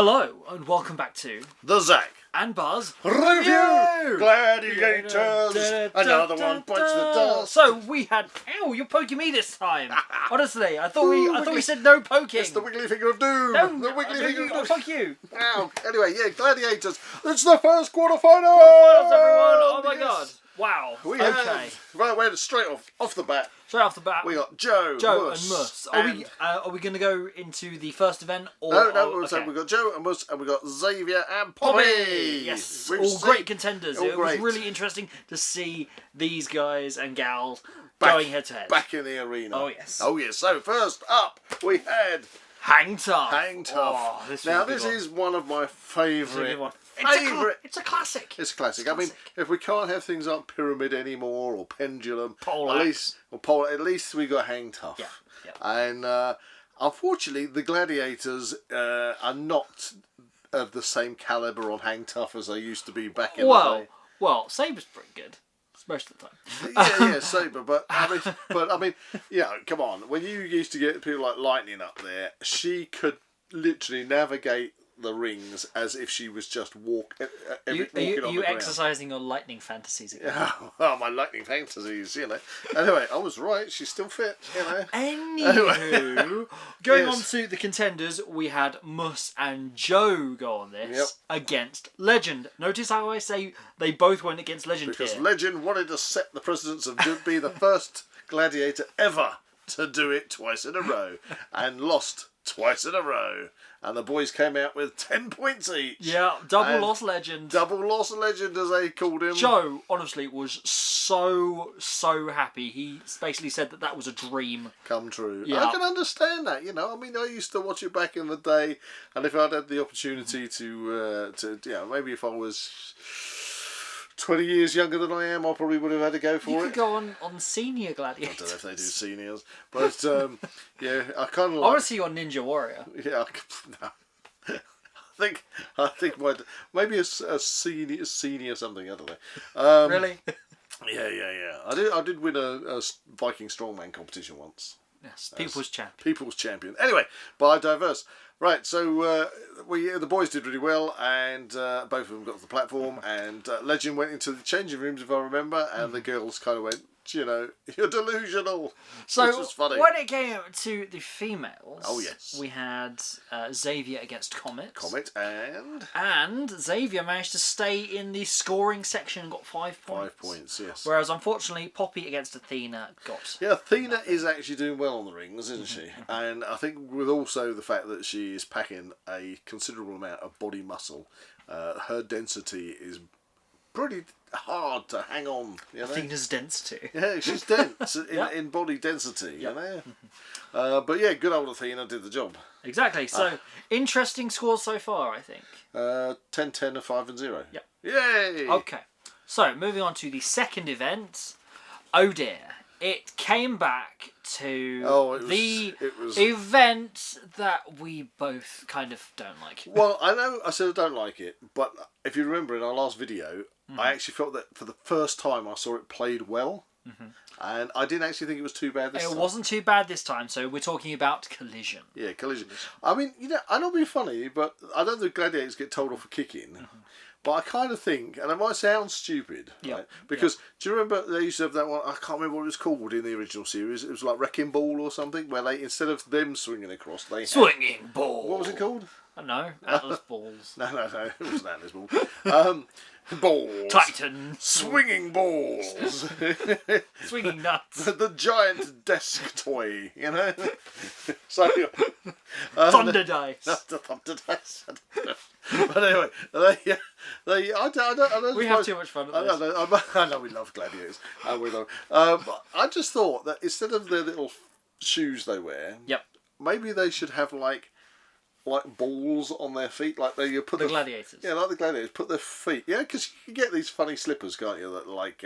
Hello and welcome back to the Zak and Buzz Review! Gladiators! Another one bites the dust. So we had... Ow, you're poking me this time. Honestly, I thought we said no poking. It's the wiggly finger of doom. No, the wiggly finger of doom. Fuck you. Ow. Anyway, yeah, Gladiators. It's the first quarterfinal. Everyone. Oh my god. Wow. Right, we're straight off the bat. Straight off the bat, We got Joe and Mus. Are we going to go into the first event? Or, no. So we got Joe and Mus, and we got Xavier and Poppy. Yes, all great contenders. It was really interesting to see these guys and gals going head to head. Back in the arena. Oh yes. Oh yes. So first up, we had Hang Tough. Hang Tough. Oh, this is one of my favourite. It's a classic. It's a classic. I mean, if we can't have things like Pyramid anymore or Pendulum, Pole, at least we got Hang Tough. Yeah. And unfortunately, the Gladiators are not of the same calibre on Hang Tough as they used to be back in the day. Well, Saber's pretty good. Most of the time. yeah, Saber, but I mean, come on. When you used to get people like Lightning up there, she could literally navigate the rings as if she was just walking on the ground. Are you exercising your lightning fantasies again? Oh, my lightning fantasies, Anyway, I was right. She's still fit, Anywho, going on to the contenders, we had Mus and Joe go on this against Legend. Notice how I say they both went against Legend because here. Legend wanted to set the precedence of being the first gladiator ever to do it twice in a row and lost twice in a row. And the boys came out with 10 points each. Yeah, double loss Legend. Double loss Legend, as they called him. Joe, honestly, was so happy. He basically said that was a dream come true. Yeah. I can understand that, I mean, I used to watch it back in the day, and if I'd had the opportunity to maybe if I was 20 years younger than I am, I probably would have had to go for it. You could go on Senior Gladiators. I don't know if they do seniors, but I kind of like... I want to see you on Ninja Warrior. Yeah, no. I think maybe a senior something. I don't know. Really? Yeah. I did win a Viking strongman competition once. Yes, People's Champion. People's Champion. Anyway, by diverse. Right, so the boys did really well, and both of them got to the platform, and Legend went into the changing rooms, if I remember, and the girls kind of went, you're delusional. So which was funny. When it came to the females, we had Xavier against Comet. And Xavier managed to stay in the scoring section and got 5 points. 5 points, yes. Whereas unfortunately Poppy against Athena got... Yeah, Athena is actually doing well on the rings, isn't she? And I think with also the fact that she is packing a considerable amount of body muscle, her density is pretty hard to hang on, Athena's density. Yeah, she's dense in body density, But yeah, good old Athena did the job. Exactly. So interesting scores so far, I think. 10-10 and 5-0. Yep. Yay! Okay. So moving on to the second event. Oh dear. It came back to the event that we both kind of don't like. Well, I know I said I don't like it, but if you remember in our last video, I actually felt that for the first time I saw it played well. And I didn't actually think it was too bad this time. It wasn't too bad this time, so we're talking about Collision. Yeah, Collision. I mean, I don't be funny, but I know the Gladiators get told off for kicking. But I kind of think, and it might sound stupid, right? Because do you remember they used to have that one? I can't remember what it was called in the original series. It was like Wrecking Ball or something, where they instead of them swinging across, they swinging ball. What was it called? I don't know. Atlas balls. No, it wasn't Atlas ball. Balls. Titan. Swinging balls. Swinging nuts. The giant desk toy, So. Thunder dice. The thunder dice. But anyway, I don't we have too much fun at this. I know we love Gladiators. And we love. I just thought that instead of the little shoes they wear, maybe they should have like balls on their feet, like they put the Gladiators. Yeah, like the Gladiators put their feet. Yeah, because you can get these funny slippers, can't you? That like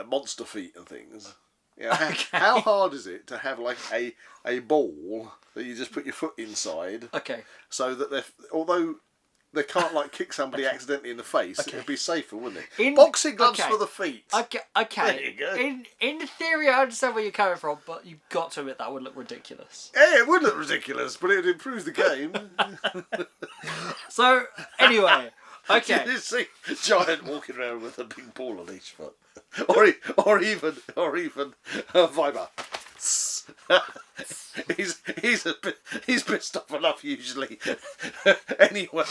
monster feet and things. Yeah. How hard is it to have like a ball that you just put your foot inside? Okay. So that although they can't like kick somebody accidentally in the face. It'd be safer, wouldn't it? Boxing gloves for the feet. Okay. There you go. In theory, I understand where you're coming from, but you've got to admit that would look ridiculous. Yeah, it would look ridiculous, but it would improve the game. So anyway, okay. You see a giant walking around with a big ball on each foot, or even a Viber. he's pissed off enough usually. Anyway,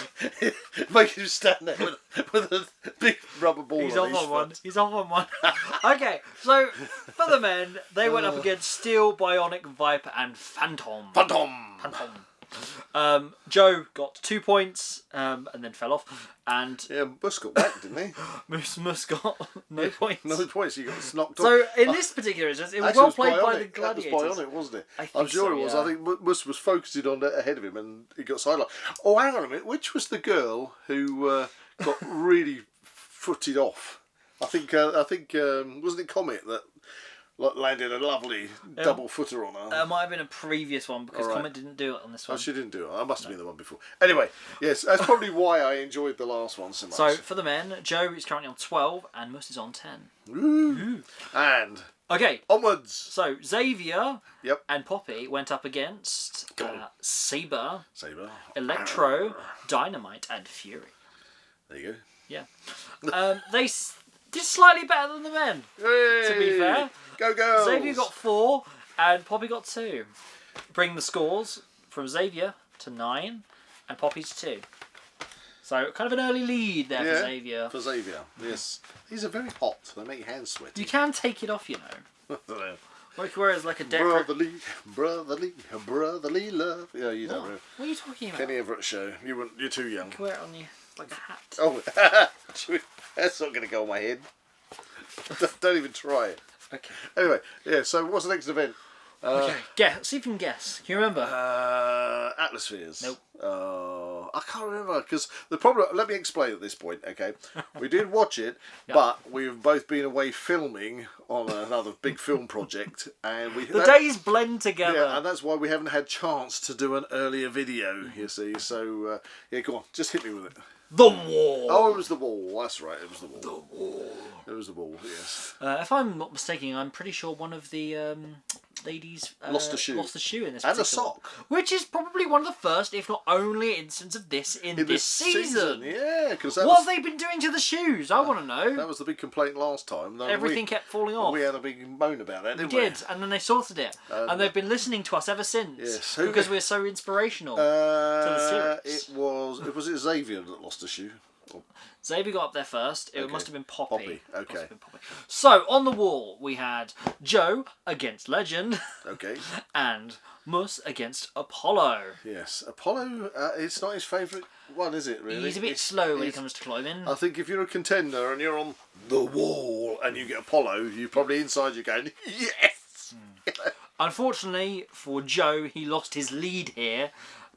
make him stand there with a big rubber ball. He's off on one. He's off on one. Okay, so for the men, they went up against Steel, Bionic, Viper, and Phantom. Joe got 2 points and then fell off, and Mus got whacked, didn't he? Mus got no points. No points. He got knocked off. So in this particular instance, it was well played by the Gladiators. That was Bionic, wasn't it? I'm sure it was. I think Mus was focusing on it ahead of him, and he got sidelined. Oh, hang on a minute. Which was the girl who got really footed off? I think wasn't it Comet that landed a lovely double footer on her? It might have been a previous one because Comet didn't do it on this one. Oh, she didn't do it. I must have been the one before. Anyway, yes, that's probably why I enjoyed the last one so much. So for the men, Joe is currently on 12 and Mus is on 10. Ooh. And onwards. So Xavier and Poppy went up against Saber, Electro, Dynamite, and Fury. There you go. Yeah. They did slightly better than the men. Hey, to be fair. Go girls! Xavier got 4 and Poppy got 2. Bring the scores from Xavier to 9 and Poppy's 2. So kind of an early lead there for Xavier. For Xavier, yes. These are very hot. They make your hands sweaty. You can take it off, you know. Whereas like a decorative... Brotherly love. Yeah, you don't know. What are you talking about? Kenny Everett show. You're too young. You can wear it on you like a hat. Oh, that's not going to go on my head. Don't even try it. Okay. Anyway, so what's the next event? See if you can guess. Can you remember? Atmospheres. Nope. I can't remember because the problem. Let me explain at this point. Okay, we did watch it, but we've both been away filming on another big film project, and the days blend together. Yeah, and that's why we haven't had chance to do an earlier video. You see, so go on, just hit me with it. The Wall. Oh, it was the Wall. That's right. It was the Wall. The Wall. It was the Wall. Yes. If I'm not mistaken, I'm pretty sure one of the ladies lost a shoe. Lost a shoe in this. And a sock. Which is probably one of the first, if not only, instance of this in this season. Yeah, because what have they been doing to the shoes? I want to know. That was the big complaint last time. Everything kept falling off. We had a big moan about that, didn't we? We did, and then they sorted it, and they've been listening to us ever since. Yes, because we're so inspirational to the series. Was it Xavier that lost a shoe? Xavier got up there first. It must have been Poppy. Okay. So, on the wall, we had Joe against Legend. Okay. And Mus against Apollo. Yes. Apollo, it's not his favourite one, is it, really? He's a bit slow when he comes to climbing. I think if you're a contender and you're on the wall and you get Apollo, you probably inside you're going, yes! Unfortunately, for Joe, he lost his lead here.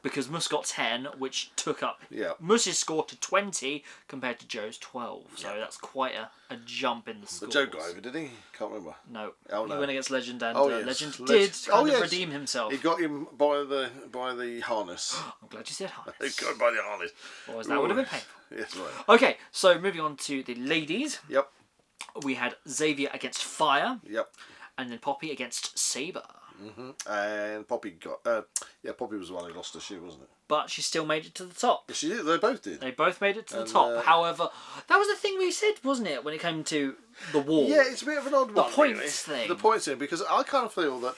Because Mus got 10, which took up Mus's score to 20 compared to Joe's 12. So that's quite a jump in the scores. But Joe got over, did he? Can't remember. No. Oh, no. He went against Legend, and Legend did redeem himself. He got him by the harness. I'm glad you said harness. He got him by the harness. Otherwise that would have been painful. Yes, right. Okay, so moving on to the ladies. Yep. We had Xavier against Fire. Yep. And then Poppy against Saber. And Poppy got Poppy was the one who lost her shoe, wasn't it? But she still made it to the top. Yes, she did. They both did. They both made it to the top. However, that was the thing we said, wasn't it, when it came to the wall? Yeah, it's a bit of an odd one. The points thing. The points thing, because I kind of feel that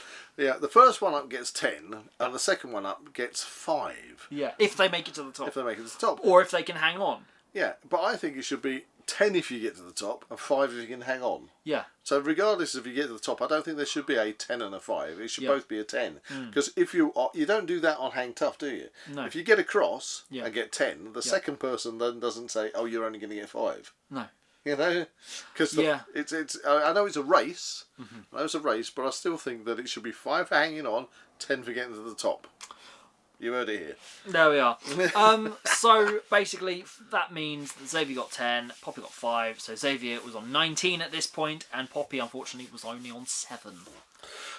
the first one up gets 10 and the second one up gets 5. Yeah, if they make it to the top. If they make it to the top. Or if they can hang on. Yeah, but I think it should be 10 if you get to the top and 5 if you can hang on. Yeah. So regardless if you get to the top, I don't think there should be a 10 and a 5. It should both be a 10. Because if you don't do that on Hang Tough, do you? No. If you get across and get 10, the second person then doesn't say, "Oh, you're only going to get 5." No. You know, because it's. I know it's a race. I know it's a race, but I still think that it should be 5 for hanging on, 10 for getting to the top. You heard it here. There we are. So basically, that means that Xavier got 10, Poppy got 5. So Xavier was on 19 at this point, and Poppy, unfortunately, was only on 7,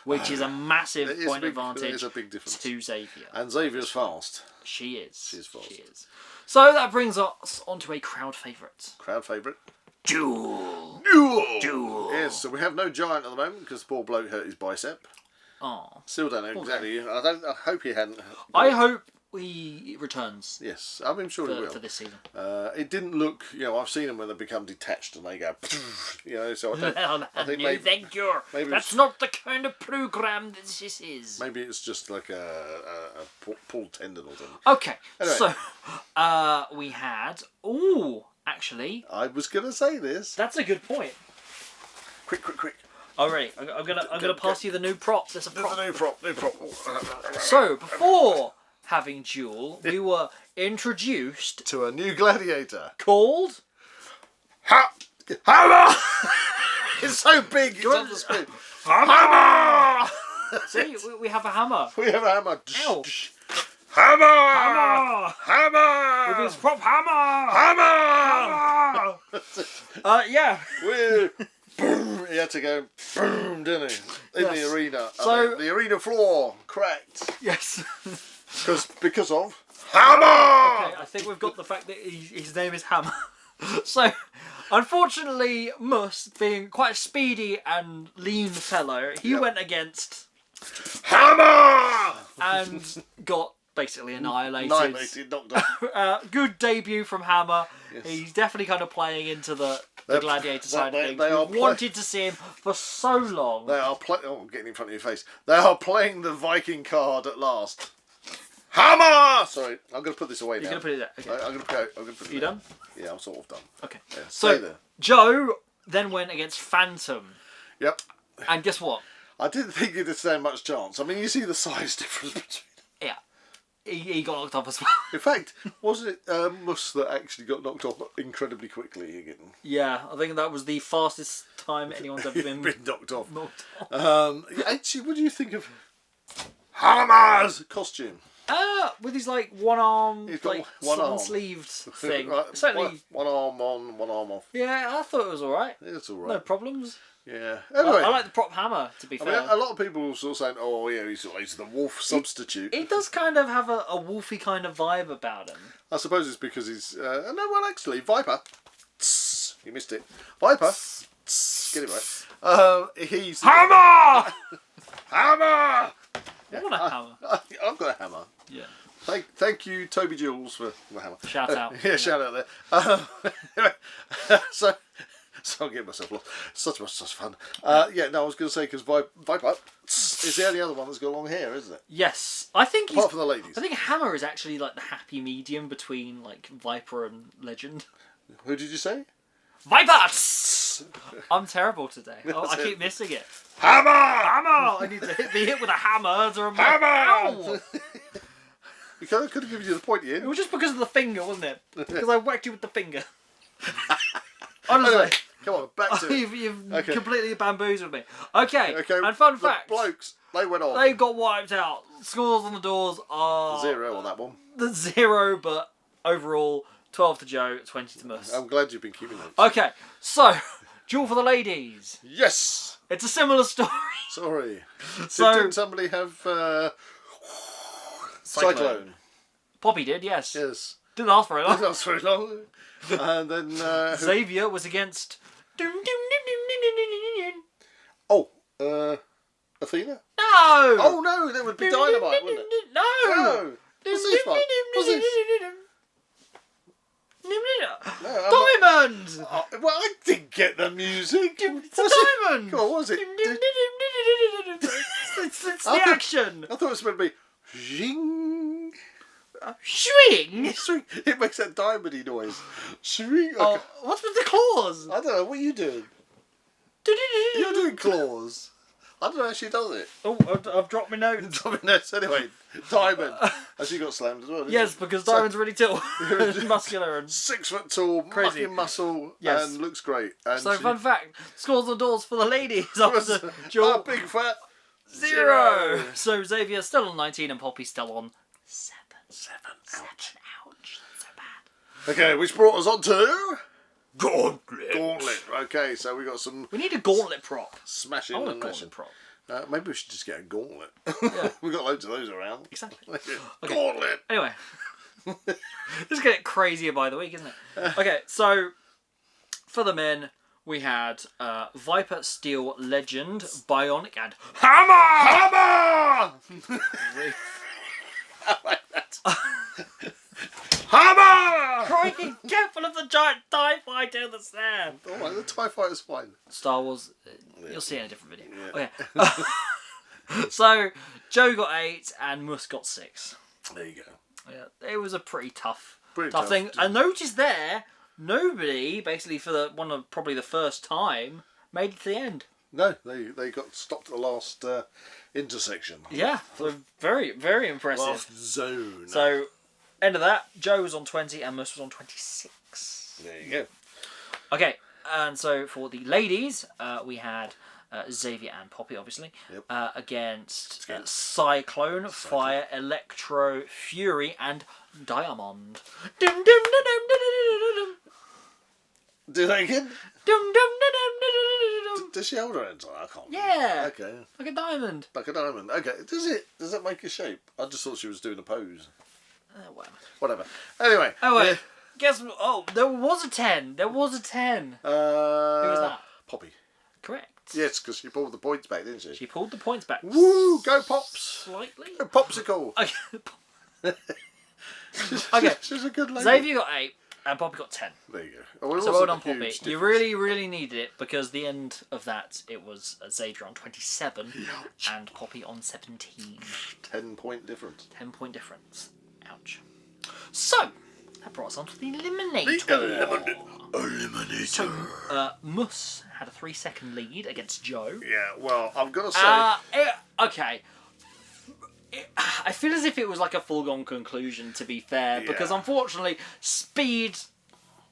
which is a massive advantage. It is a big difference to Xavier. And Xavier's fast. She is. She's fast. She is. So that brings us on to a crowd favourite. Crowd favourite. Duel. Yes, so we have no giant at the moment because the poor bloke hurt his bicep. Oh. Still don't know exactly. I hope he hadn't. I hope he returns. Yes, I'm sure he will. For this season. It didn't look, I've seen them when they become detached and they go, so I think maybe, thank you. Maybe that's not the kind of program that this is. Maybe it's just like a pulled tendon or something. Okay, anyway. So we had, actually. I was going to say this. That's a good point. Quick. All right, I'm gonna pass you the new prop. There's a prop. The new prop. So before having Duel, we were introduced to a new gladiator called Hammer. It's so big. It's on the screen. Hammer. See, we have a hammer. We have a hammer. Ow. Hammer. With his prop hammer. Yeah. Boom! He had to go boom, didn't he? In the arena. So the arena floor cracked. Yes. because of Hammer. Okay, I think we've got the fact that his name is Hammer. So, unfortunately, Mus, being quite a speedy and lean fellow, he went against Hammer and got basically annihilated. Knocked off. Good debut from Hammer. Yes. He's definitely kind of playing into the gladiator side of things. They wanted to see him for so long. They are I'm getting in front of your face. They are playing the Viking card at last. Hammer! Sorry, I'm going to put this away now. You're going to put it there? Okay. I'm going to put it You done? Yeah, I'm sort of done. Okay. Yeah, so, there. Joe then went against Phantom. Yep. And guess what? I didn't think he'd stand much chance. I mean, you see the size difference between them. Yeah. He got knocked off as well. In fact, wasn't it Mus that actually got knocked off incredibly quickly again? Yeah, I think that was the fastest time anyone's ever been knocked off. Actually, what do you think of Hammer's costume? With his one arm, one arm sleeved thing. Right, Certainly. One arm on, one arm off. Yeah, I thought it was alright. It's alright. No problems. Yeah. Anyway, I like the prop hammer, to be fair. I mean, a lot of people sort of saying, "Oh, yeah, he's the wolf substitute." He does kind of have a wolfy kind of vibe about him. I suppose it's because he's no, well, actually, Viper. You missed it. Viper. Get it right. He's Hammer. Hammer. I want a hammer. I've got a hammer. Yeah. Thank you, Toby Jules, for the hammer. Shout out. Yeah, shout out there. So I'll get myself lost. Such fun. I was going to say, because Viper is the only other one that's got long hair, isn't it? Yes. I think apart from the ladies. I think Hammer is actually the happy medium between Viper and Legend. Who did you say? Viper! I'm terrible today. I keep missing it. Hammer! I need to be hit with a hammer to remember. Hammer! We could have given you the point, Ian. It was just because of the finger, wasn't it? Because I whacked you with the finger. Honestly. Anyway, come on, back to it. You've completely bamboozled me. Okay, Okay. and fun fact. Blokes, they went on. They got wiped out. Scores on the doors are 0 on that one. The 0, but overall 12 to Joe, 20 to Mus. I'm glad you've been keeping notes. Okay, so duel for the ladies. Yes. It's a similar story. Sorry. So didn't somebody have Cyclone? Poppy did, yes. Yes. Didn't last very long. Didn't last very long. And then Xavier was against. Athena? No! Oh no, that would be Dynamite, wouldn't it? No! What's this one? What's this? No, Diamond! Well, I didn't get the music. It's a diamond! Come on, what was it? It's the action! I thought it was supposed to be zing. Swing! It makes that diamondy noise. Swing. Oh, what's with the claws? I don't know. What are you doing? You're doing claws. I don't know how she does it. Oh, I've dropped my notes. Anyway, Diamond. And she got slammed as well, didn't Yes, she? because Diamond's really tall. Muscular and 6 foot tall, crazy. mucking muscle, Yes. and looks great. And so, fun fact, scores on doors for the ladies after duel. Big fat 0. So Xavier's still on 19 and Poppy's still on 7. 7. Ouch. So bad. Okay, which brought us on to Gauntlet. Okay, so we got some. We need a gauntlet prop. Smashing I want a and mashing. gauntlet prop. Maybe we should just get a gauntlet. Yeah. We've got loads of those around. Exactly. Okay. Gauntlet. Anyway. It's getting crazier by the week, isn't it? Okay, so for the men, we had Viper, Steel, Legend, Bionic, and Hammer! I like that. Hammer! Crikey, careful of the giant TIE fighter in the sand. Oh, right, the TIE fighter's fine. Star Wars, you'll see in a different video. Yeah. Okay. So, Joe got 8 and Mus got 6. There you go. Yeah, it was a pretty tough tough thing. I noticed there, nobody, basically for probably the first time, made it to the end. No, they got stopped at the last intersection. Yeah, so very, very impressive. Last zone. So, end of that, Joe was on 20 and Mus was on 26. There you go. Okay, and so for the ladies, we had Xavier and Poppy, obviously, against Cyclone, Fire, Electro, Fury, and Diamond. Dum dum dum dum dum dum dum. Do that again? Dum dum dum dum dum. Does she hold her hands on? I can't. Yeah. Okay. Like a diamond. Like a diamond. Okay. Does it make a shape? I just thought she was doing a pose. Whatever. Anyway. Oh wait. Guess. Oh, there was a 10. There was a 10. Who was that? Poppy. Correct. Yes, because she pulled the points back, didn't she? She pulled the points back. Woo! Go Pops! Slightly. Go Popsicle! Okay. She's a good lady. Xavier got 8 and Poppy got 10. There you go. So well done, Poppy. You really, really needed it because the end of that, it was Xavier on 27 and Poppy on 17. 10-point difference. 10-point difference. Ouch. So, that brought us on to the eliminator. Eliminator. So, Mus had a 3-second lead against Joe. Yeah, well, I've got to say... Okay. I feel as if it was like a foregone conclusion, to be fair, because unfortunately, speed,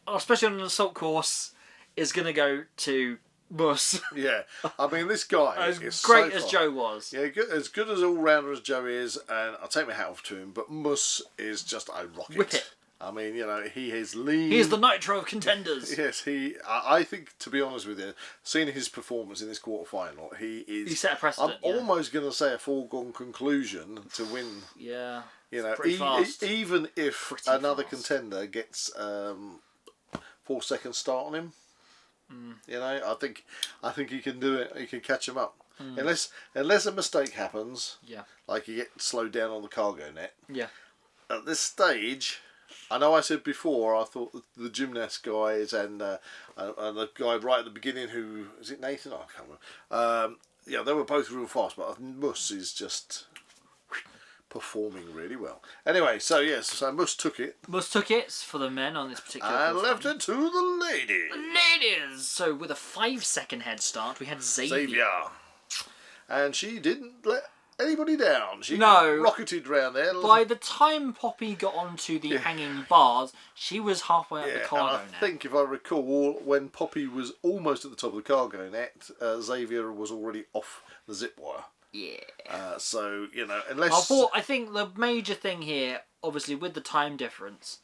especially on an assault course, is going to go to Mus. Yeah, I mean, this guy as is great so as far. Joe was. Yeah, as good as all-rounder as Joe is, and I'll take my hat off to him, but Mus is just a rocket. Whippet. I mean, you know, he is lean. He is the nitro of contenders. Yes, I think, to be honest with you, seeing his performance in this quarter-final, he set a precedent. I'm almost going to say a foregone conclusion to win. Yeah. You know, fast. Even if another contender gets 4-second start on him, you know, I think he can do it. He can catch him up, unless a mistake happens. Yeah. Like you get slowed down on the cargo net. Yeah. At this stage, I know I said before I thought the gymnast guys and the guy right at the beginning who is it Nathan? I can't remember. Yeah, they were both real fast, but Mus is just performing really well. Anyway, so yes, so Mus took it. Mus took it for the men on this particular and left it to the ladies. Ladies! So with a 5-second head start, we had Xavier. And she didn't let anybody down. She no. rocketed round there. By the time Poppy got onto the hanging bars, she was halfway up the cargo net. I think, if I recall, when Poppy was almost at the top of the cargo net, Xavier was already off the zip wire. Yeah. So, you know, unless... I think the major thing here, obviously, with the time difference,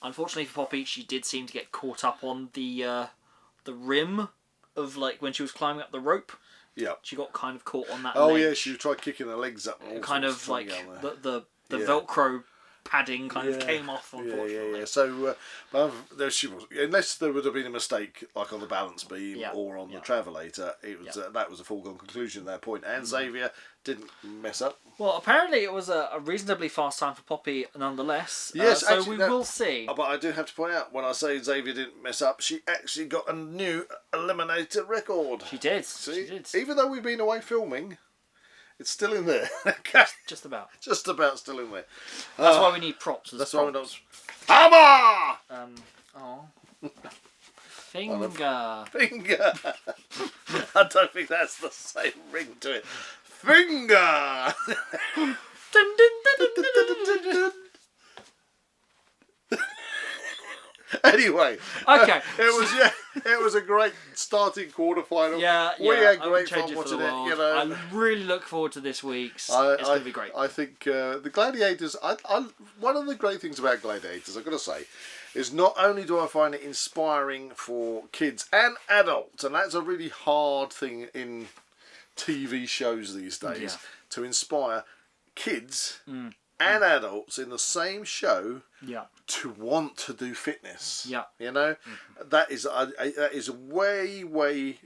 unfortunately for Poppy, she did seem to get caught up on the rim of, like, when she was climbing up the rope. Yeah. She got kind of caught on that ledge. ledge. Yeah, she tried kicking her legs up. And kind of like the Velcro padding kind of came off, unfortunately. Yeah. So there she was. Unless there would have been a mistake, like on the balance beam or on the travelator, it was that was a foregone conclusion at that point. And Xavier didn't mess up. Well, apparently it was a reasonably fast time for Poppy, nonetheless. Yes, so we will see. But I do have to point out, when I say Xavier didn't mess up, she actually got a new eliminator record. She did. See? She did. Even though we've been away filming, it's still in there. Just about. Just about still in there. That's why we need props. That's why we don't. Hammer! Finger. Finger. I don't think that's the same ring to it. Finger. Anyway, okay. It was a great starting quarterfinal. We had great fun watching it. You know, I really look forward to this week's. It's going to be great. I think the Gladiators. One of the great things about Gladiators, I've got to say, is not only do I find it inspiring for kids and adults, and that's a really hard thing in TV shows these days, to inspire kids and adults in the same show Yeah. to want to do fitness. Yeah. You know, that is way.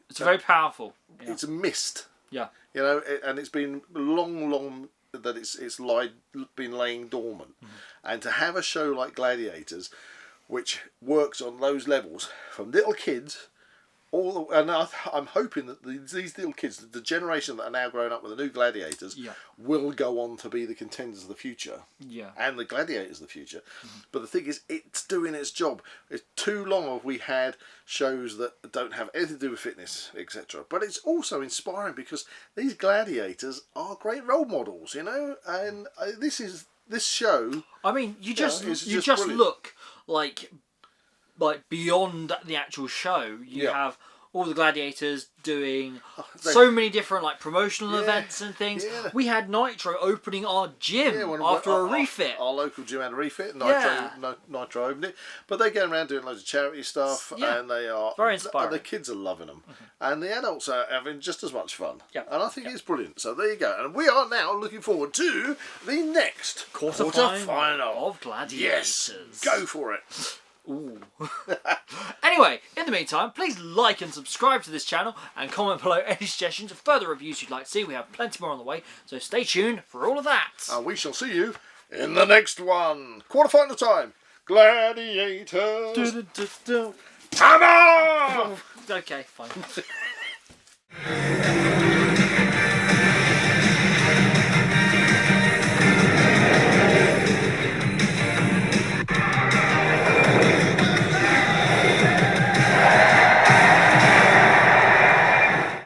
It's very powerful. Yeah. It's missed. Yeah. You know, and it's been long that it's been laying dormant, and to have a show like Gladiators, which works on those levels from little kids. I'm hoping that these little kids, the generation that are now growing up with the new Gladiators, will go on to be the contenders of the future. Yeah. And the Gladiators of the future. But the thing is, it's doing its job. It's too long have we had shows that don't have anything to do with fitness, etc. But it's also inspiring because these Gladiators are great role models, you know. And this show. I mean, you just brilliant. look like beyond the actual show, you have all the Gladiators doing so many different promotional events and things. Yeah. We had Nitro opening our gym after a refit. Our local gym had a refit. Nitro opened it, but they're going around doing loads of charity stuff, and they are very inspiring. And the kids are loving them, and the adults are having just as much fun. Yeah. And I think it's brilliant. So there you go. And we are now looking forward to the next quarter-final of Gladiators. Yes, go for it. Ooh. Anyway, in the meantime, please like and subscribe to this channel and comment below any suggestions of further reviews you'd like to see. We have plenty more on the way, so stay tuned for all of that. And we shall see you in the next one. Quarter-final time. Gladiators. Come on! Okay, fine.